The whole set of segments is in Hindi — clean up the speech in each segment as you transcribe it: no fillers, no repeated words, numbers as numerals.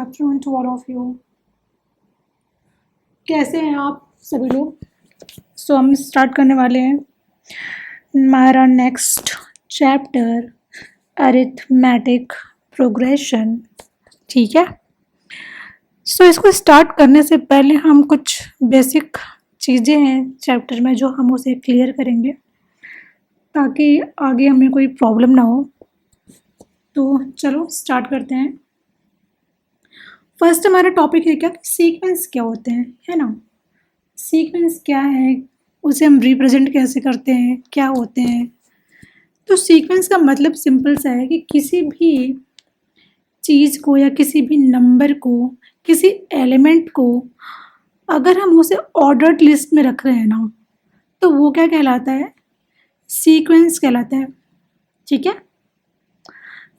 Afternoon to all of you. कैसे हैं आप सभी लोग? सो हम स्टार्ट करने वाले हैं हमारा नेक्स्ट चैप्टर, अरिथमेटिक प्रोग्रेशन। ठीक है। सो इसको स्टार्ट करने से पहले हम कुछ बेसिक चीज़ें हैं चैप्टर में जो हम उसे क्लियर करेंगे ताकि आगे हमें कोई प्रॉब्लम ना हो। तो चलो स्टार्ट करते हैं। फर्स्ट हमारा टॉपिक है क्या, सीक्वेंस क्या होते हैं, है ना। सीक्वेंस क्या है, उसे हम रिप्रेजेंट कैसे करते हैं, क्या होते हैं। तो सीक्वेंस का मतलब सिंपल सा है कि किसी भी चीज़ को या किसी भी नंबर को, किसी एलिमेंट को अगर हम उसे ऑर्डर्ड लिस्ट में रख रहे हैं ना, तो वो क्या कहलाता है, सीक्वेंस कहलाता है। ठीक है।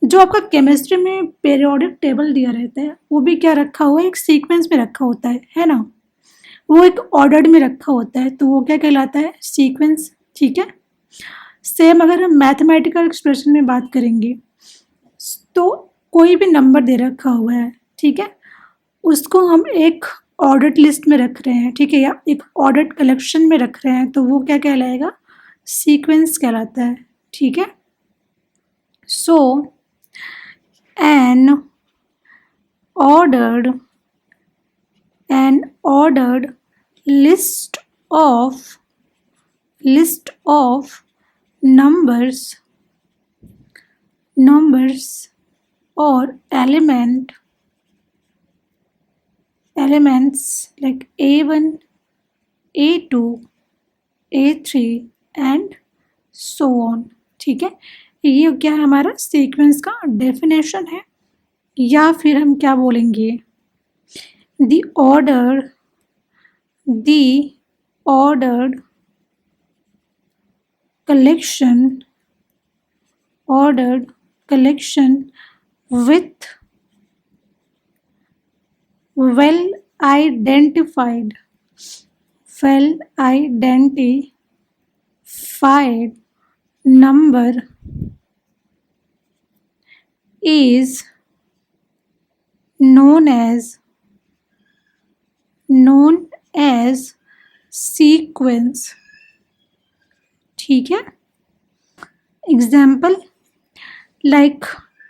जो आपका केमिस्ट्री में पीरियोडिक टेबल दिया रहता है वो भी क्या रखा हुआ है, एक सीक्वेंस में रखा होता है ना। वो एक ऑर्डर्ड में रखा होता है, तो वो क्या कहलाता है, सीक्वेंस। ठीक है। सेम अगर हम मैथमेटिकल एक्सप्रेशन में बात करेंगे तो कोई भी नंबर दे रखा हुआ है, ठीक है, उसको हम एक ऑर्डर्ड लिस्ट में रख रहे हैं, ठीक है, या एक ऑर्डर्ड कलेक्शन में रख रहे हैं, तो वो क्या कहलाएगा, सीक्वेंस कहलाता है। ठीक है। सो an ordered list of numbers or elements like a1, a2, a3 and so on। ठीक है। ये क्या है, हमारा सीक्वेंस का डेफिनेशन है, या फिर हम क्या बोलेंगे, the ordered collection with well identified number is known as sequence। ठीक है। Example like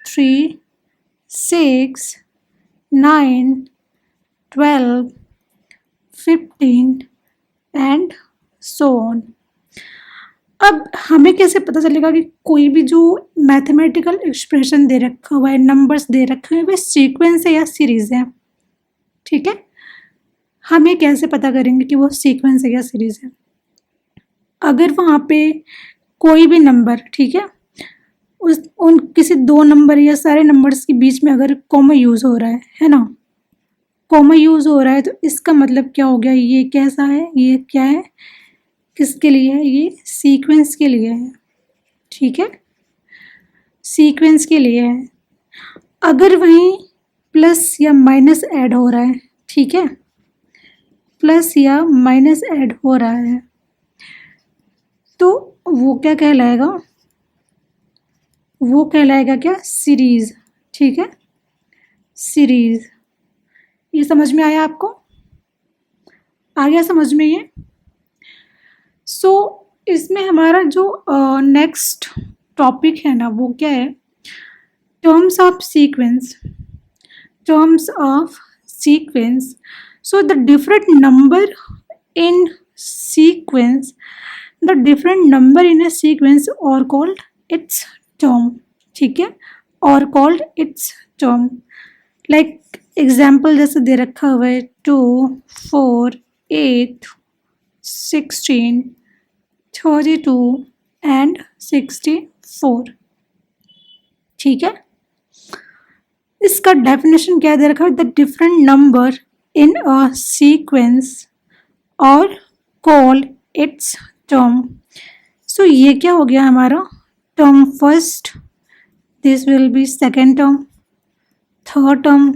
3, 6, 9, 12, 15 and so on. अब हमें कैसे पता चलेगा कि कोई भी जो मैथमेटिकल एक्सप्रेशन दे रखा हुआ है, नंबर्स दे रखे हुए, वे सीक्वेंस है या सीरीज है। ठीक है। हमें कैसे पता करेंगे कि वो सीक्वेंस है या सीरीज है, अगर वहाँ पे कोई भी नंबर, ठीक है, उन किसी दो नंबर या सारे नंबर्स के बीच में अगर कॉमा यूज़ हो रहा है ना, कॉमा यूज़ हो रहा है, तो इसका मतलब क्या हो गया, ये कैसा है, ये क्या है, किसके लिए है, ये सीक्वेंस के लिए है। ठीक है। सीक्वेंस के लिए है। अगर वहीं प्लस या माइनस ऐड हो रहा है, ठीक है, प्लस या माइनस ऐड हो रहा है, तो वो क्या कहलाएगा, वो कहलाएगा क्या, सीरीज। ठीक है। सीरीज। ये समझ में आया आपको, आ गया समझ में ये। सो इसमें हमारा जो नेक्स्ट टॉपिक है ना, वो क्या है, terms of sequence. So the different number in sequence और कॉल्ड इट्स टर्म। ठीक है। और called its term. Like example जैसे दे रखा हुआ है 2, 4, 8, 16, 32 एंड 64। ठीक है। इसका डेफिनेशन क्या दे रखा है, the different number in a sequence और कॉल इट्स टर्म। सो ये क्या हो गया हमारा, term first, this will be second term, third term,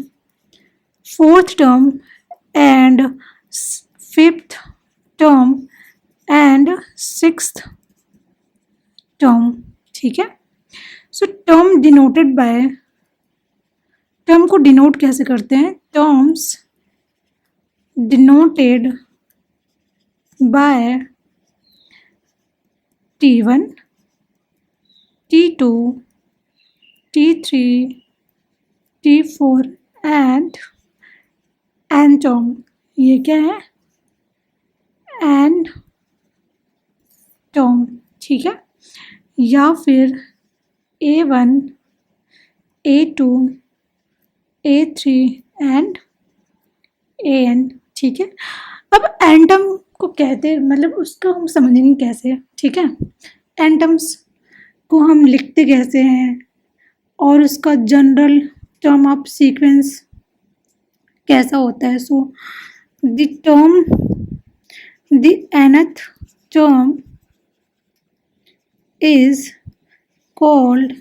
fourth term and fifth term and sixth term. ठीक है। सो टर्म टर्म को डिनोट कैसे करते हैं? Terms denoted by T1, T2, T3, T4 and N term. ये क्या है? एन टर्म, ठीक है। या फिर A1, A2, A3 and AN, ठीक है। अब एन टर्म को कहते हैं, मतलब उसको हम समझेंगे कैसे, ठीक है। एन टर्म्स को हम लिखते कैसे हैं और उसका जनरल टर्म ऑफ सीक्वेंस कैसा होता है। So the term, the nth term is called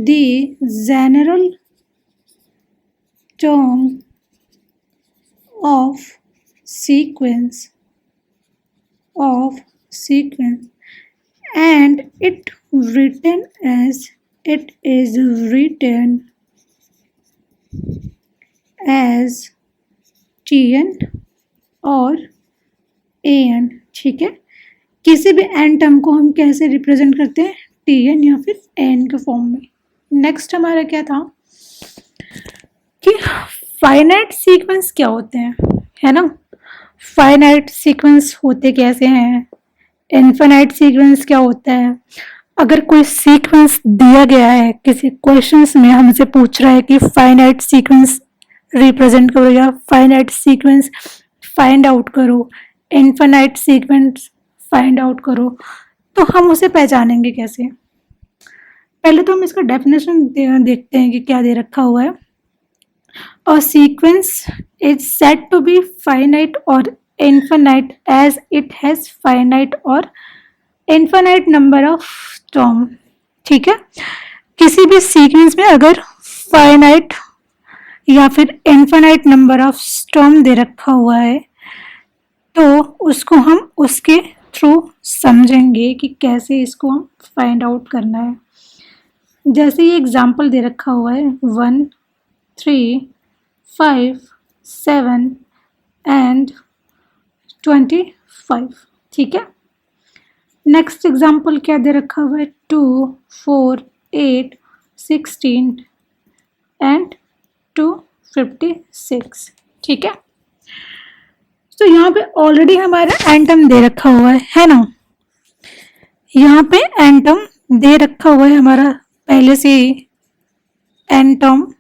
the general term of sequence and it is written as Tn और An, ठीक है। किसी भी एन टर्म को हम कैसे रिप्रेजेंट करते हैं? Tn या फिर An के फॉर्म में। नेक्स्ट हमारा क्या था कि फाइनाइट सीक्वेंस क्या होते हैं, है ना। फाइनाइट सीक्वेंस होते कैसे हैं, इनफाइनाइट सीक्वेंस क्या होता है। अगर कोई सीक्वेंस दिया गया है, किसी क्वेश्चंस में हमसे पूछ रहा है कि फाइनाइट सीक्वेंस रिप्रेजेंट करो या फाइनाइट सीक्वेंस फाइंड आउट करो, इनफाइनाइट सीक्वेंस फाइंड आउट करो, तो हम उसे पहचानेंगे कैसे? पहले तो हम इसका डेफिनेशन देखते हैं कि क्या दे रखा हुआ है। A sequence is said to be finite or infinite as it has finite or infinite number of term, ठीक है। किसी भी सीक्वेंस में अगर फाइनाइट या फिर इनफाइनाइट नंबर ऑफ टर्म दे रखा हुआ है तो उसको हम उसके थ्रू समझेंगे कि कैसे इसको हम फाइंड आउट करना है। जैसे ये एग्जांपल दे रखा हुआ है 1, 3, 5, 7 एंड 25, ठीक है। नेक्स्ट एग्जांपल क्या दे रखा हुआ है? 2, 4, 8, 16 एंड 256, ठीक है। तो यहाँ पे ऑलरेडी हमारा एन टर्म दे रखा हुआ है ना। यहाँ पे एन टर्म दे रखा हुआ है हमारा पहले से ही एन टर्म,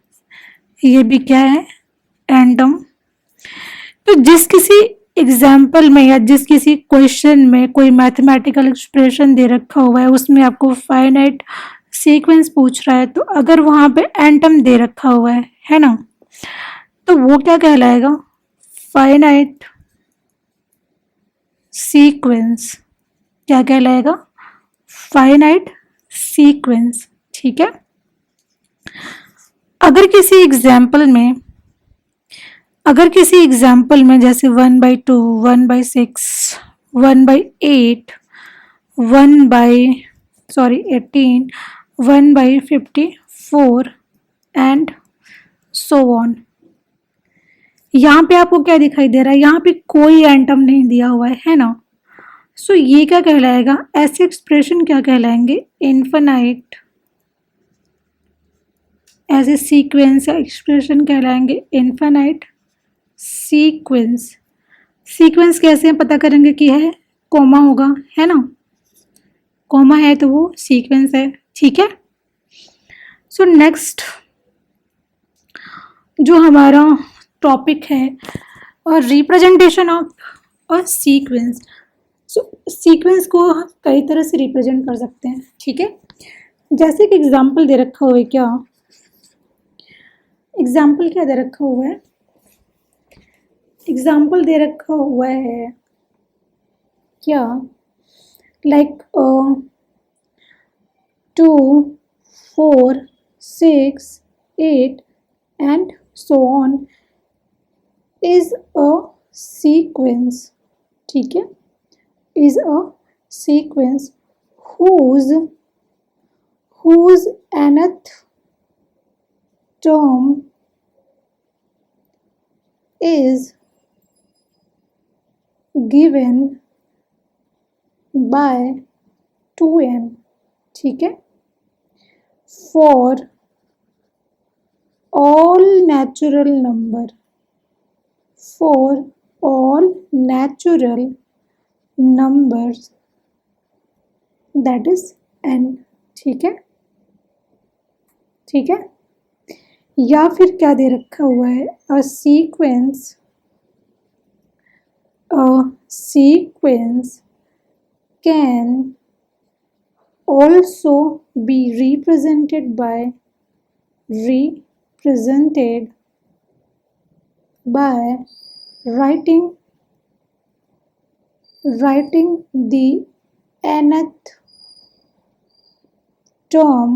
ये भी क्या है? N term. तो जिस किसी एग्जाम्पल में या जिस किसी क्वेश्चन में कोई मैथमेटिकल एक्सप्रेशन दे रखा हुआ है उसमें आपको फाइनाइट सीक्वेंस पूछ रहा है, तो अगर वहाँ पे एन टर्म दे रखा हुआ है ना, तो वो क्या कहलाएगा? Finite sequence. क्या कहलाएगा? फाइनाइट सीक्वेंस, ठीक है। अगर किसी एग्जाम्पल में जैसे 1/2, 1/6, 1/8, 18, 1/54 एंड सो ऑन, यहाँ पे आपको क्या दिखाई दे रहा है? यहाँ पे कोई एन टर्म नहीं दिया हुआ है ना। सो ये क्या कहलाएगा? ऐसे एक्सप्रेशन क्या कहलाएंगे? इनफाइनाइट। ऐसे सीक्वेंस या एक्सप्रेशन कहलाएंगे इनफाइनाइट सीक्वेंस। सीक्वेंस कैसे पता करेंगे कि है? कोमा होगा, है ना। कोमा है तो वो सीक्वेंस है, ठीक है। सो नेक्स्ट जो हमारा टॉपिक है और representation of a sequence. So sequence को हम कई तरह से रिप्रेजेंट कर सकते हैं, ठीक है। जैसे कि एग्जाम्पल दे रखा हुआ है, क्या एग्जाम्पल क्या दे रखा हुआ है? एग्जाम्पल दे रखा हुआ है क्या? Like 2, 4, 6, 8 and so on is a sequence, ठीक है। Is a sequence whose whose nth term is given by 2n. ठीक है, for all natural number, for all natural numbers that is n. ठीक है, ठीक है, या फिर क्या दे रखा हुआ है, a sequence can also be represented by writing the nth term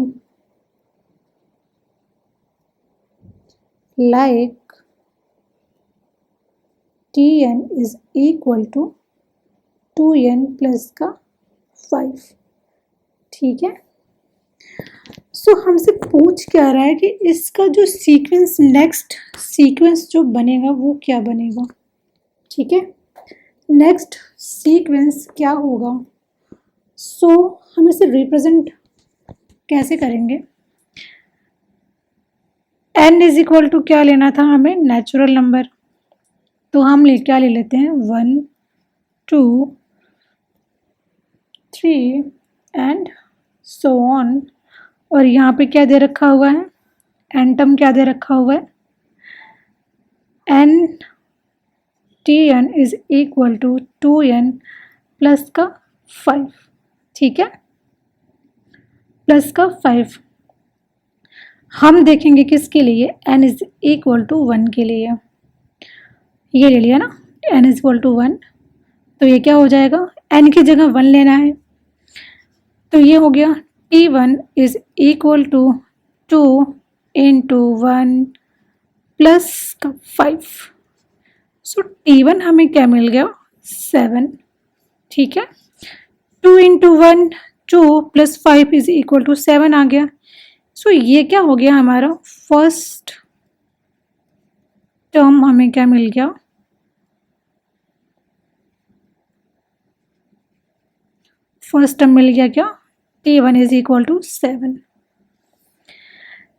like tn is equal to 2n plus का 5. ठीक है, सो हमसे पूछ क्या रहा है कि इसका जो सीक्वेंस, नेक्स्ट सीक्वेंस जो बनेगा वो क्या बनेगा. ठीक है, नेक्स्ट सीक्वेंस क्या होगा. सो हम इसे रिप्रेजेंट कैसे करेंगे. n इज इक्वल टू क्या लेना था हमें, नेचुरल नंबर. तो हम क्या ले लेते हैं, 1 2 3 एंड सो ऑन. और यहाँ पे क्या दे रखा हुआ है, एन टर्म क्या दे रखा हुआ है, N T N is equal to 2n plus का 5. ठीक है, प्लस का 5 हम देखेंगे किसके लिए, n इज इक्वल टू 1 के लिए. ये ले लिया ना, n इज इक्वल टू 1. तो ये क्या हो जाएगा, n की जगह 1 लेना है. तो ये हो गया t1 is equal to 2 into 1 plus का 5. सो t1 हमें क्या मिल गया, 7. ठीक है, 2 into 1 2 plus 5 is equal to 7 आ गया. सो ये क्या हो गया, हमारा फर्स्ट टर्म हमें क्या मिल गया, फर्स्ट टर्म मिल गया क्या, t1 is equal to 7.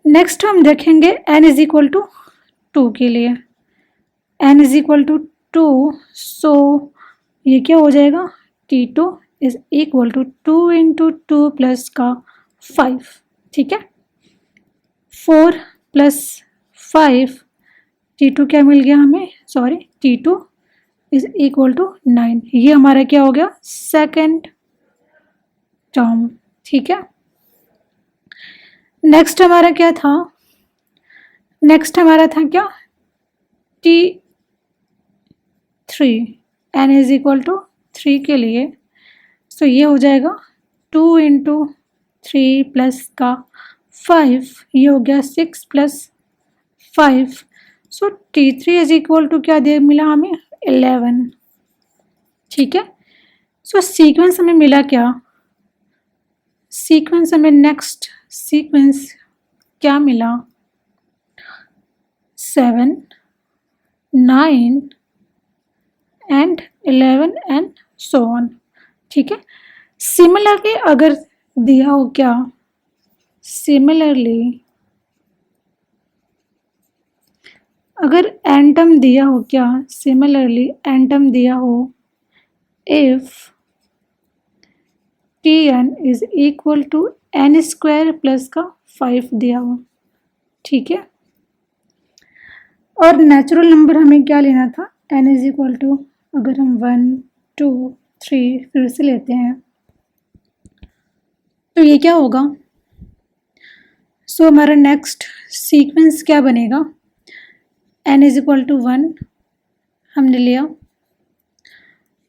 Next हम देखेंगे n इज इक्वल टू 2 के लिए. n is equal to 2, so ये क्या हो जाएगा, t2 is equal to 2 into 2 plus का 5. ठीक है, 4 प्लस 5, t2 क्या मिल गया हमें, sorry t2 is equal to 9. ये हमारा क्या हो गया, सेकेंड टर्म. ठीक है, नेक्स्ट हमारा क्या था, नेक्स्ट हमारा था क्या, t3, n is equal to 3 के लिए. सो ये हो जाएगा 2 इंटू 3 प्लस का 5, ये हो गया 6 plus 5. So t3 is equal to क्या दे मिला हमें, 11. ठीक है, सो सीक्वेंस हमें मिला क्या, सीक्वेंस हमें नेक्स्ट सीक्वेंस क्या मिला, 7 9 एंड 11 एंड सो ऑन. ठीक है, सिमिलरली अगर दिया हो क्या, सिमिलरली अगर एन टर्म दिया हो क्या, सिमिलरली एन टर्म दिया हो, if tn is equal to n square plus का 5 दिया हो. ठीक है, और नेचुरल नंबर हमें क्या लेना था, n इज इक्वल टू, अगर हम 1 2 3 फिर से लेते हैं तो ये क्या होगा. सो हमारा नेक्स्ट सीक्वेंस क्या बनेगा, n इज इक्वल टू 1 हमने लिया.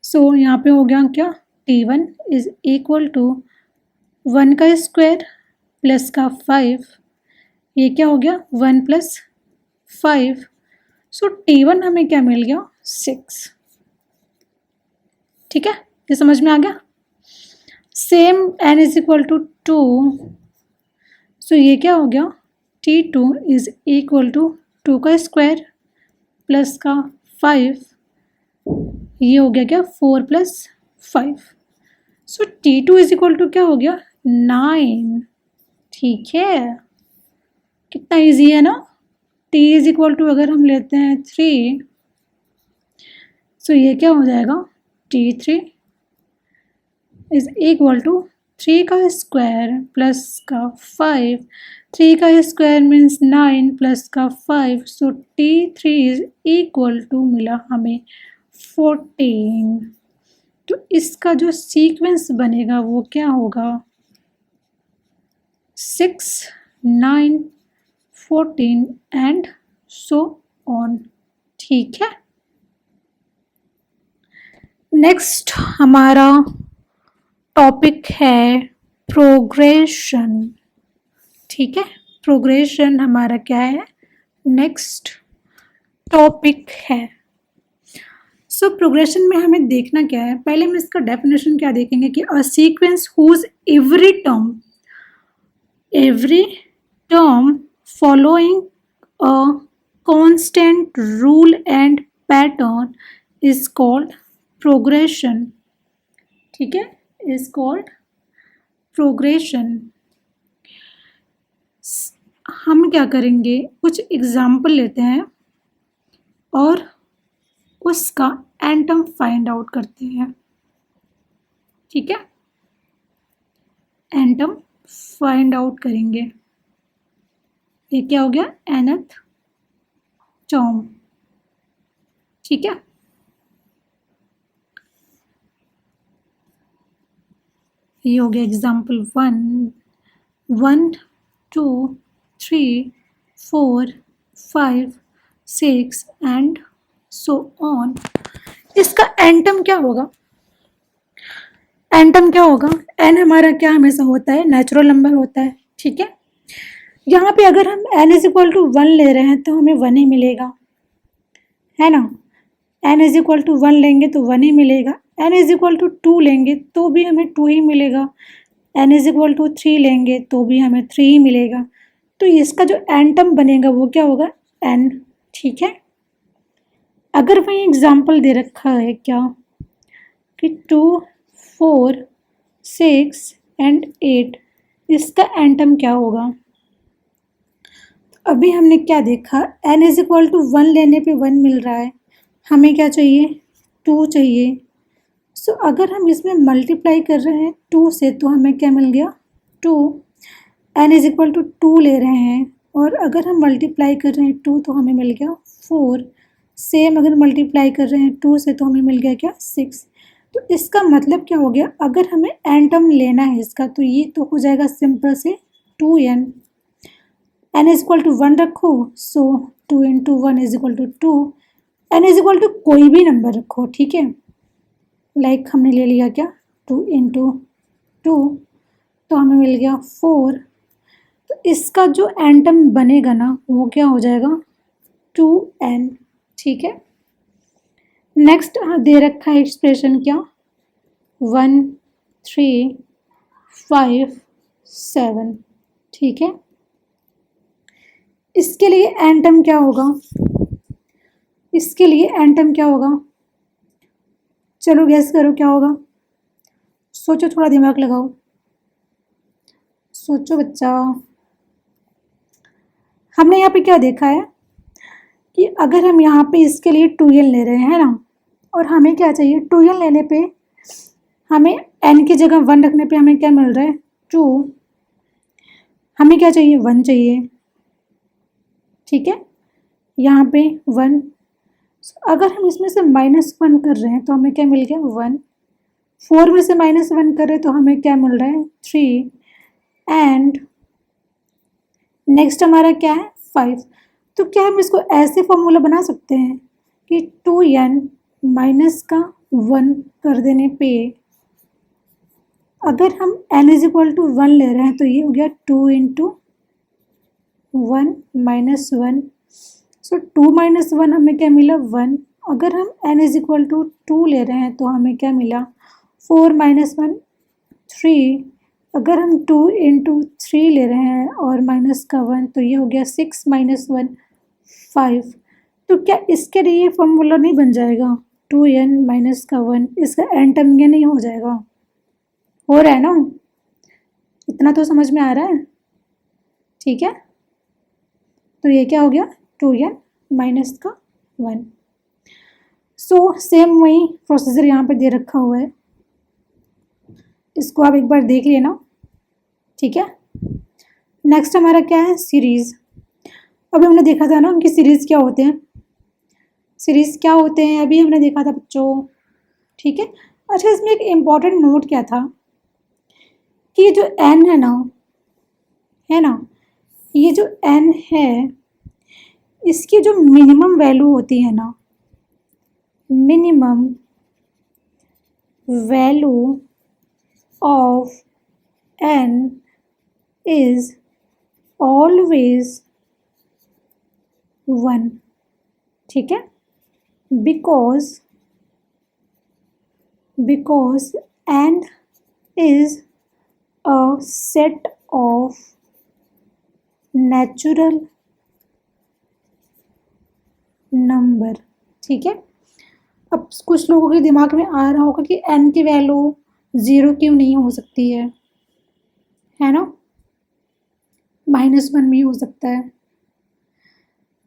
सो यहाँ पे हो गया क्या, t1 इज इक्वल टू 1 का स्क्वायर प्लस का 5. ये क्या हो गया, 1 प्लस 5. सो t1 हमें क्या मिल गया, 6. ठीक है, ये समझ में आ गया. Same n is equal to 2 so ये क्या हो गया, T2 इज इक्वल टू 2 का स्क्वायर प्लस का 5, ये हो गया क्या 4 plus 5। So T2 is equal to क्या हो गया 9। ठीक है, कितना इजी है ना। T इज इक्वल टू अगर हम लेते हैं 3, सो ये क्या हो जाएगा T3 इज इक्वल टू 3 का स्क्वायर प्लस का 5, 3 का स्क्वायर मीन्स 9 प्लस का 5, so T3 is equal to मिला हमें 14। तो इसका जो सीक्वेंस बनेगा वो क्या होगा 6, 9, 14 एंड सो ऑन। ठीक है, नेक्स्ट हमारा टॉपिक है प्रोग्रेशन। ठीक है, प्रोग्रेशन हमारा क्या है नेक्स्ट टॉपिक है। सो प्रोग्रेशन में हमें देखना क्या है, पहले हम इसका डेफिनेशन क्या देखेंगे कि a sequence whose every term following a constant rule and pattern is called progression. ठीक है, इज कॉल्ड प्रोग्रेशन। हम क्या करेंगे, कुछ एग्जाम्पल लेते हैं और उसका एंटम फाइंड आउट करते हैं। ठीक है, एंटम फाइंड आउट करेंगे। ये क्या हो गया nth टर्म। ठीक है, ये हो गया एग्जाम्पल 1, 1, 2, 3, 4, 5, 6 एंड सो ऑन। इसका एंटम क्या होगा, एंटम क्या होगा, एन हमारा क्या हमेशा होता है नेचुरल नंबर होता है। ठीक है, यहाँ पे अगर हम n इज इक्वल टू 1 ले रहे हैं तो हमें 1 ही मिलेगा, है ना। n इज इक्वल टू 1 लेंगे तो 1 ही मिलेगा, n इज इक्वल टू 2 लेंगे तो भी हमें 2 ही मिलेगा, n इज इक्वल टू 3 लेंगे तो भी हमें 3 ही मिलेगा। तो इसका जो एंटम बनेगा वो क्या होगा n। ठीक है, अगर वही एग्जाम्पल दे रखा है क्या कि 2, 4, 6 एंड 8, इसका एंटम क्या होगा। अभी हमने क्या देखा, n इज इक्वल टू 1 लेने पे 1 मिल रहा है, हमें क्या चाहिए 2 चाहिए। सो अगर हम इसमें मल्टीप्लाई कर रहे हैं 2 से तो हमें क्या मिल गया 2। n इज इक्वल टू 2 ले रहे हैं और अगर हम मल्टीप्लाई कर रहे हैं 2 तो हमें मिल गया 4। सेम अगर मल्टीप्लाई कर रहे हैं 2 से तो हमें मिल गया क्या 6। तो इसका मतलब क्या हो गया, अगर हमें एंटम लेना है इसका तो ये तो हो जाएगा सिंपल से 2n। n is equal to 1 रखो, so 2 into 1 is equal to 2। n is equal to कोई भी नंबर रखो। ठीक है, लाइक हमने ले लिया क्या 2 इंटू 2 तो हमें मिल गया 4। तो इसका जो एंटम बनेगा ना वो क्या हो जाएगा 2n। ठीक है, नेक्स्ट दे रखा है एक्सप्रेशन क्या 1, 3, 5, 7। ठीक है, इसके लिए एंटम क्या होगा, इसके लिए एंटम क्या होगा, चलो गैस करो क्या होगा, सोचो थोड़ा दिमाग लगाओ, सोचो बच्चा। हमने यहाँ पे क्या देखा है कि अगर हम यहाँ पे इसके लिए 2n ले रहे हैं ना, और हमें क्या चाहिए 2n लेने पे हमें n की जगह 1 रखने पे हमें क्या मिल रहा है 2। हमें क्या चाहिए 1 चाहिए। ठीक है, यहाँ पे 1, अगर हम इसमें से -1 कर रहे हैं तो हमें क्या मिल गया 1। 4 में से -1 कर रहे हैं तो हमें क्या मिल रहा है 3 एंड नेक्स्ट हमारा क्या है 5। तो क्या हम इसको ऐसे फॉर्मूला बना सकते हैं कि 2n माइनस का 1 कर देने पे अगर हम n इज इक्वल टू 1 ले रहे हैं तो ये हो गया 2 इंटू 1 माइनस 1। सो 2 माइनस 1 हमें क्या मिला 1। अगर हम n इज इक्वल टू 2 ले रहे हैं तो हमें क्या मिला 4 माइनस 1 3 अगर हम 2 × 3 ले रहे हैं और -1 तो ये हो गया 6 - 1 5। तो क्या इसके लिए ये फॉर्मूला नहीं बन जाएगा 2n - 1, इसका n टर्म ये नहीं हो जाएगा? हो रहा है ना? इतना तो समझ में आ रहा है? ठीक है, तो ये क्या हो गया 2n - 1। सो सेम वही प्रोसीजर यहाँ पे दे रखा हुआ है, इसको आप एक बार देख लेना। ठीक है, नेक्स्ट हमारा क्या है सीरीज़। अभी हमने देखा था ना कि सीरीज़ क्या होते हैं, सीरीज़ क्या होते हैं अभी हमने देखा था बच्चों। ठीक है, अच्छा इसमें एक इम्पॉर्टेंट नोट क्या था कि जो n है ना, ये जो n है इसकी जो मिनिमम वैल्यू होती है ना, minimum value of n is always 1। ठीक है, because n is a set of natural number। ठीक है, अब कुछ लोगों के दिमाग में आ रहा होगा कि n की वैल्यू 0 क्यों नहीं हो सकती है ना, -1 भी हो सकता है।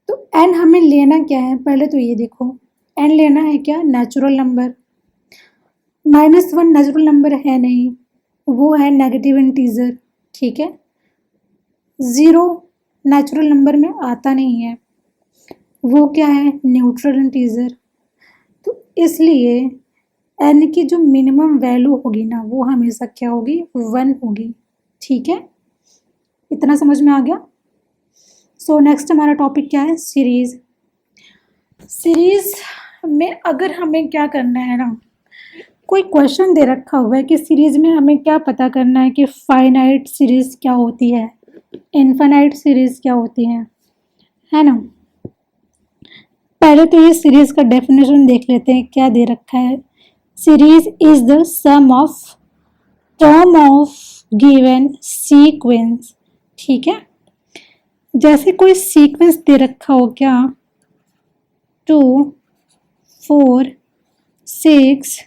तो n हमें लेना क्या है, पहले तो ये देखो n लेना है क्या नेचुरल नंबर। -1 नेचुरल नंबर है नहीं, वो है नेगेटिव इंटीजर। ठीक है, 0 नेचुरल नंबर में आता नहीं है, वो क्या है न्यूट्रल इंटीजर। तो इसलिए n की जो मिनिमम वैल्यू होगी ना वो हमेशा क्या होगी 1 होगी। ठीक है, इतना समझ में आ गया। सो नेक्स्ट हमारा टॉपिक क्या है सीरीज़। सीरीज़ में अगर हमें क्या करना है ना, कोई क्वेश्चन दे रखा हुआ है कि सीरीज़ में हमें क्या पता करना है कि फाइनाइट सीरीज़ क्या होती है, इनफाइनाइट सीरीज़ क्या होती है ना। पहले तो ये सीरीज़ का डेफिनेशन देख लेते हैं क्या दे रखा है। Series is the sum of term of given sequence. ठीक है, जैसे कोई सीक्वेंस दे रखा हो क्या 2 4 6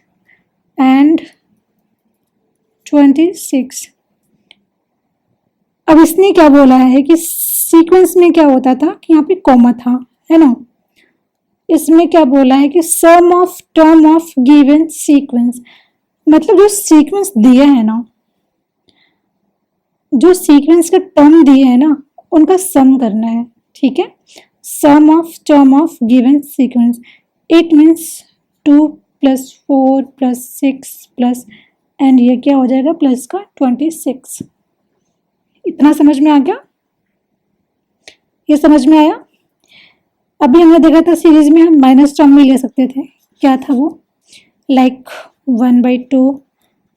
एंड 26। अब इसने क्या बोला है कि सीक्वेंस में क्या होता था कि यहाँ पे कॉमा था, है ना। इसमें क्या बोला है कि sum of term of given sequence, मतलब जो सीक्वेंस दिया है ना, जो सीक्वेंस के टर्म दिए हैं ना उनका सम करना है। ठीक है, sum of term of given sequence, it means 2 + 4 + 6 plus and ये क्या हो जाएगा प्लस का 26। इतना समझ में आ गया, ये समझ में आया। अभी हमने देखा था सीरीज में हम माइनस टर्म में ले सकते थे, क्या था वो, लाइक 1/2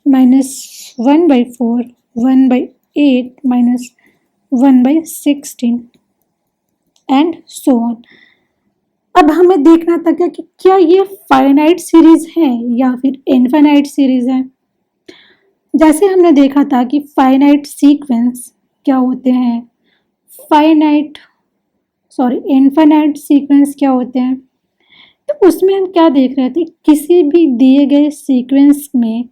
-1/4 1/8 -1/16 एंड सो ऑन। अब हमें देखना था क्या कि क्या ये फाइनाइट सीरीज है या फिर इनफाइनाइट सीरीज है। जैसे हमने देखा था कि फाइनाइट सीक्वेंस क्या होते हैं, इनफाइनाइट सीक्वेंस क्या होते हैं। तो उसमें हम क्या देख रहे थे, किसी भी दिए गए सीक्वेंस में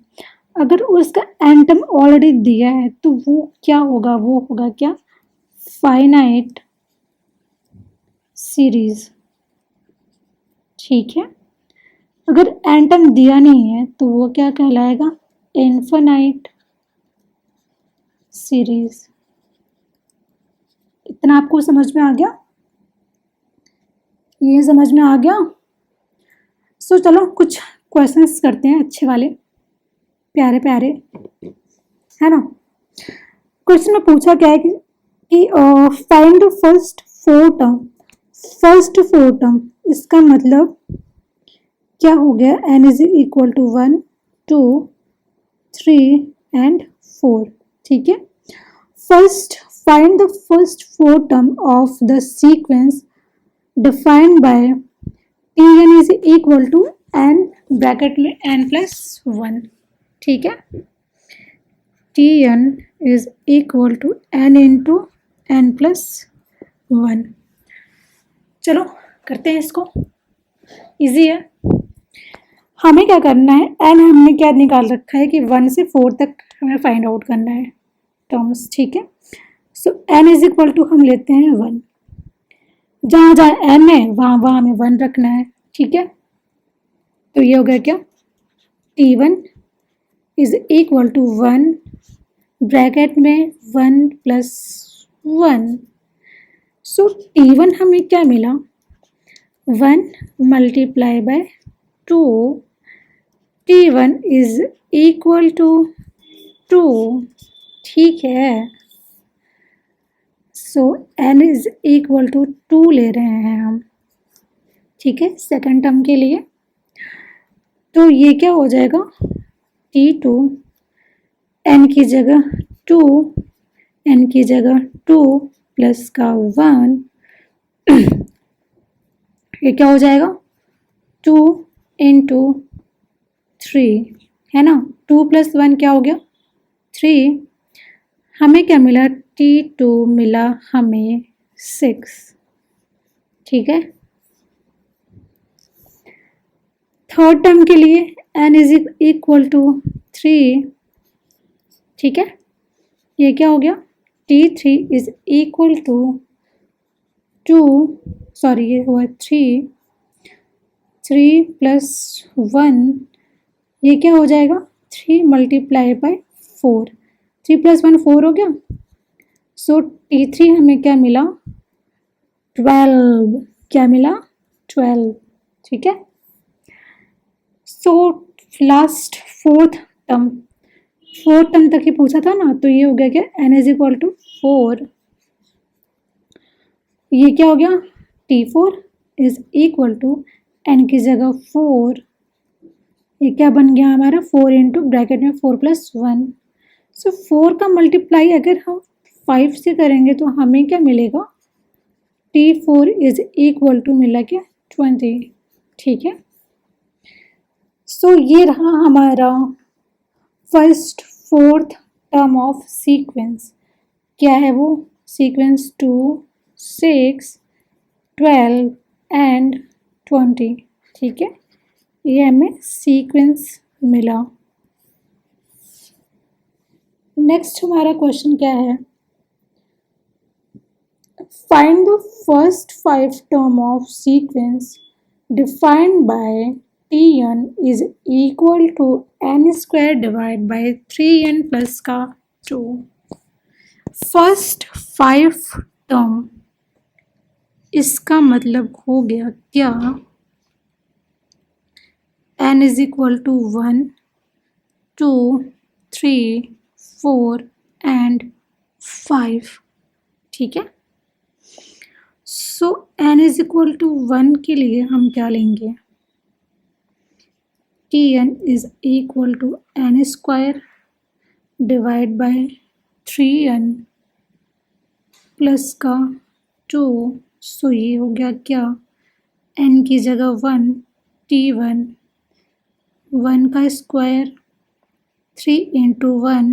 अगर उसका एंटम ऑलरेडी दिया है तो वो क्या होगा, वो होगा क्या फाइनाइट सीरीज। ठीक है, अगर एंटम दिया नहीं है तो वो क्या कहलाएगा इनफाइनाइट सीरीज। इतना आपको समझ में आ गया, ये समझ में आ गया। सो चलो कुछ क्वेश्चंस करते हैं अच्छे वाले, प्यारे प्यारे, है ना। क्वेश्चन में पूछा क्या है कि फाइंड फर्स्ट फोर टर्म, इसका मतलब क्या हो गया n = 1 2 3 एंड 4। ठीक है, find the first 4 term of the sequence defined by Tn = n bracket में n + 1। ठीक है, T N is equal to n into n plus one. चलो करते हैं इसको, इजी है। हमें क्या करना है, एन हमने क्या निकाल रखा है कि 1 से 4 तक हमें फाइंड आउट करना है टर्म्स, ठीक है। सो एन इज इक्वल टू हम लेते हैं 1, जहाँ जहाँ एन है वहाँ वहाँ हमें 1 रखना है, ठीक है। तो ये हो गया क्या, T1 is equal to 1 bracket में 1 प्लस 1। सो T1 हमें क्या मिला, 1 multiply by 2, T1 is equal to 2, ठीक है। So n is equal to 2 ले रहे हैं हम, ठीक है, सेकंड टर्म के लिए। तो ये क्या हो जाएगा, T2 n की जगह 2, n की जगह 2 प्लस का 1, ये क्या हो जाएगा 2 इंटू 3, है ना। 2 प्लस 1 क्या हो गया 3। हमें क्या मिला, T2 मिला हमें 6, ठीक है। थर्ड टर्म के लिए n इज इक्वल टू 3, ठीक है। ये क्या हो गया, T3 is equal to 2, sorry ये हुआ 3 प्लस 1, ये क्या हो जाएगा 3 मल्टीप्लाई बाय 4, 3 प्लस 1 4 हो गया। सो T3 हमें क्या मिला 12, क्या मिला 12, ठीक है। सो लास्ट फोर्थ टर्म तक ही पूछा था ना, तो ये हो गया क्या, n इज इक्वल टू 4, ये क्या हो गया T4 is equal to n की जगह 4, ये क्या बन गया हमारा 4 इंटू ब्रैकेट में 4 प्लस 1। सो 4 का मल्टीप्लाई अगर हम 5 से करेंगे तो हमें क्या मिलेगा, T4 इज इक्वल टू मिला क्या 20, ठीक है। सो ये रहा हमारा first fourth term of sequence. क्या है वो सीक्वेंस, 2 6 12 एंड 20, ठीक है। ये हमें सीक्वेंस मिला। नेक्स्ट हमारा क्वेश्चन क्या है, find the first 5 term of sequence defined by Tn is equal to n square divided by 3n plus का 2। फर्स्ट 5 टर्म, इसका मतलब हो गया क्या, n is equal to 1 2 3 4 and 5, ठीक है। So n is equal to 1 के लिए हम क्या लेंगे, Tn is equal to n square divide by 3n plus का 2। सो ये हो गया क्या, n की जगह 1, T1 1 का स्क्वायर 3 इंटू 1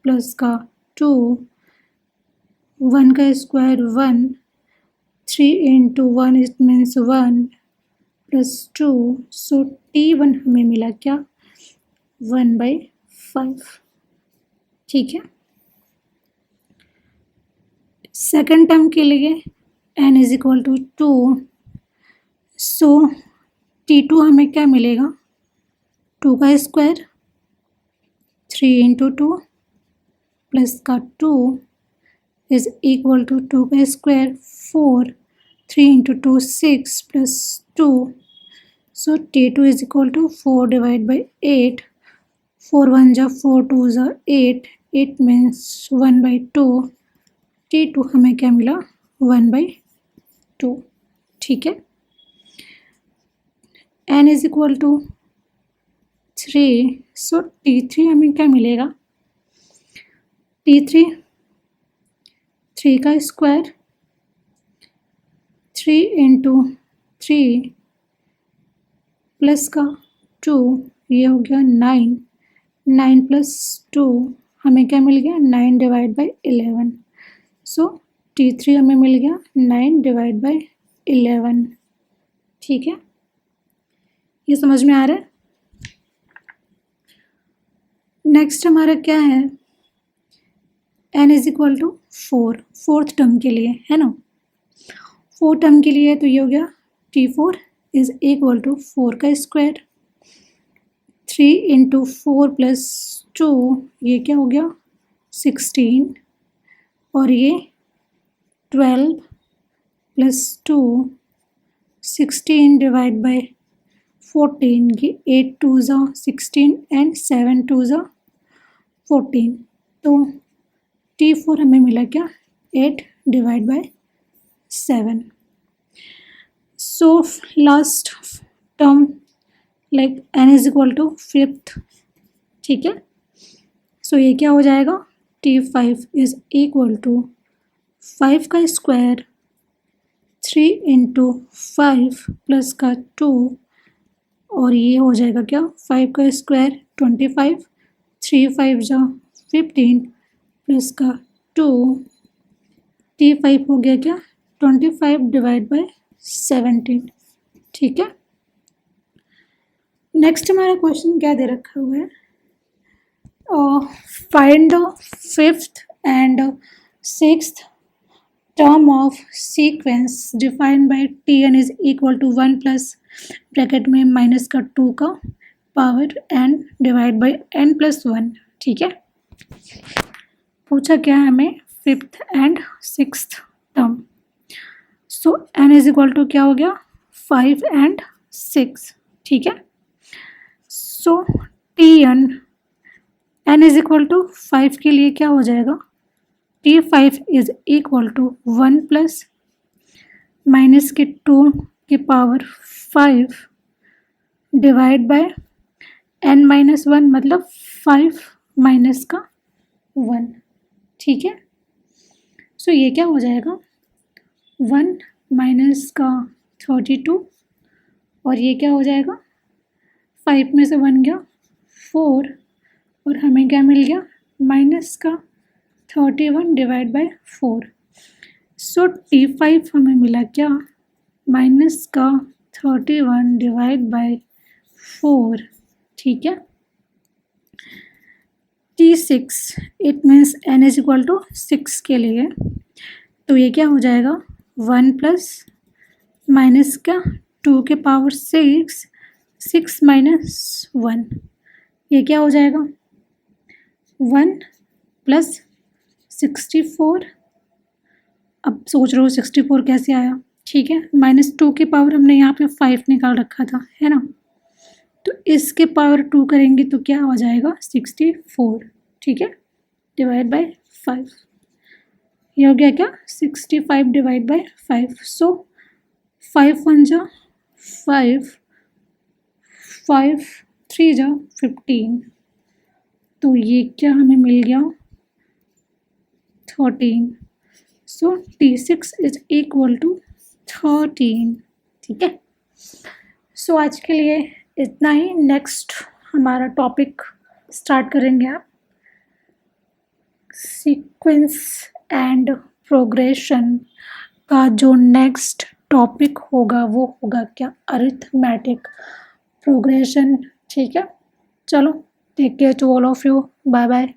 प्लस का 2, 1 का square 1, 3 into 1 it means 1 plus 2। So T1 हमें मिला क्या 1/5, ठीक है। सेकंड टर्म के लिए n is equal to 2, so T2 हमें क्या मिलेगा 2 का स्क्वायर 3 इंटू 2 प्लस का 2 इज इक्वल टू 2 का square 4, 3 into 2 6 plus 2। So T2 is equal to 4 divided by 8, 4 1 जा 4 2 जा 8, 8 means 1/2, T2 हमें क्या मिला 1/2, ठीक है। n is equal to 3, so T3 हमें क्या मिलेगा, T3 3 का स्क्वायर 3 इंटू 3 प्लस का 2, ये हो गया 9 प्लस 2 हमें क्या मिल गया 9 डिवाइड बाई 11। सो T3 हमें मिल गया 9 डिवाइड बाई 11। ठीक है, ये समझ में आ रहा है। नेक्स्ट हमारा क्या है, n is equal to 4, fourth term के लिए है ना। फोर्थ टर्म के लिए तो ये हो गया T4 इज इक्वल टू 4 का स्क्वायर, 3 इंटू 4 प्लस 2, ये क्या हो गया 16, और ये 12 प्लस 2, 16 डिवाइड बाई 14, ये 8 2 ज़ा 16 एंड 7 2 ज़ा 14। तो T4 हमें मिला क्या 8 divide by 7। So last term like n is equal to 5th। ठीक है, सो ये क्या हो जाएगा T5 इज इक्वल टू 5 का स्क्वायर, 3 इंटू 5 प्लस का 2, और ये हो जाएगा क्या 5 का स्क्वायर 25, 3 5 जा 15 प्लस का 2, T5 हो गया क्या 25 डिवाइड बाई 17। ठीक है, नेक्स्ट हमारा क्वेश्चन क्या दे रखा हुआ है, find the 5th and 6th term of sequence defined by Tn is equal to 1 plus bracket में माइनस का 2 का power n divide by n plus 1। ठीक है, पूछा क्या है हमें 5th and 6th term. So n is equal to क्या हो गया 5 एंड 6। ठीक है, so Tn n is equal to 5 के लिए क्या हो जाएगा T5 is equal to 1 plus minus के 2 के power 5 divide by n minus 1, मतलब 5 माइनस का 1। ठीक है, सो ये क्या हो जाएगा 1 माइनस का 32, और ये क्या हो जाएगा 5 में से 1 गया 4, और हमें क्या मिल गया माइनस का 31 डिवाइड बाई 4। सो T5 हमें मिला क्या माइनस का 31 डिवाइड बाई 4। ठीक है, T6 it means n is equal to 6 के लिए, तो ये क्या हो जाएगा 1 प्लस माइनस का 2 के पावर 6, 6 माइनस 1, ये क्या हो जाएगा 1 प्लस 64। अब सोच रहे हो 64 कैसे आया। ठीक है, माइनस 2 के पावर हमने यहाँ पे 5 निकाल रखा था है ना, तो इसके पावर 2 करेंगे तो क्या हो जाएगा 64। ठीक है, डिवाइड बाय 5, ये हो गया क्या 65 डिवाइड बाय 5। सो 5 1 जा 5, 5 3 जा 15, तो ये क्या हमें मिल गया 13। सो T6 इज इक्वल टू 13। ठीक है, सो आज के लिए इतना ही। नेक्स्ट हमारा टॉपिक स्टार्ट करेंगे आप सीक्वेंस एंड प्रोग्रेशन का। जो नेक्स्ट टॉपिक होगा वो होगा क्या अरिथमेटिक प्रोग्रेशन। ठीक है, चलो take care to all of you, bye bye.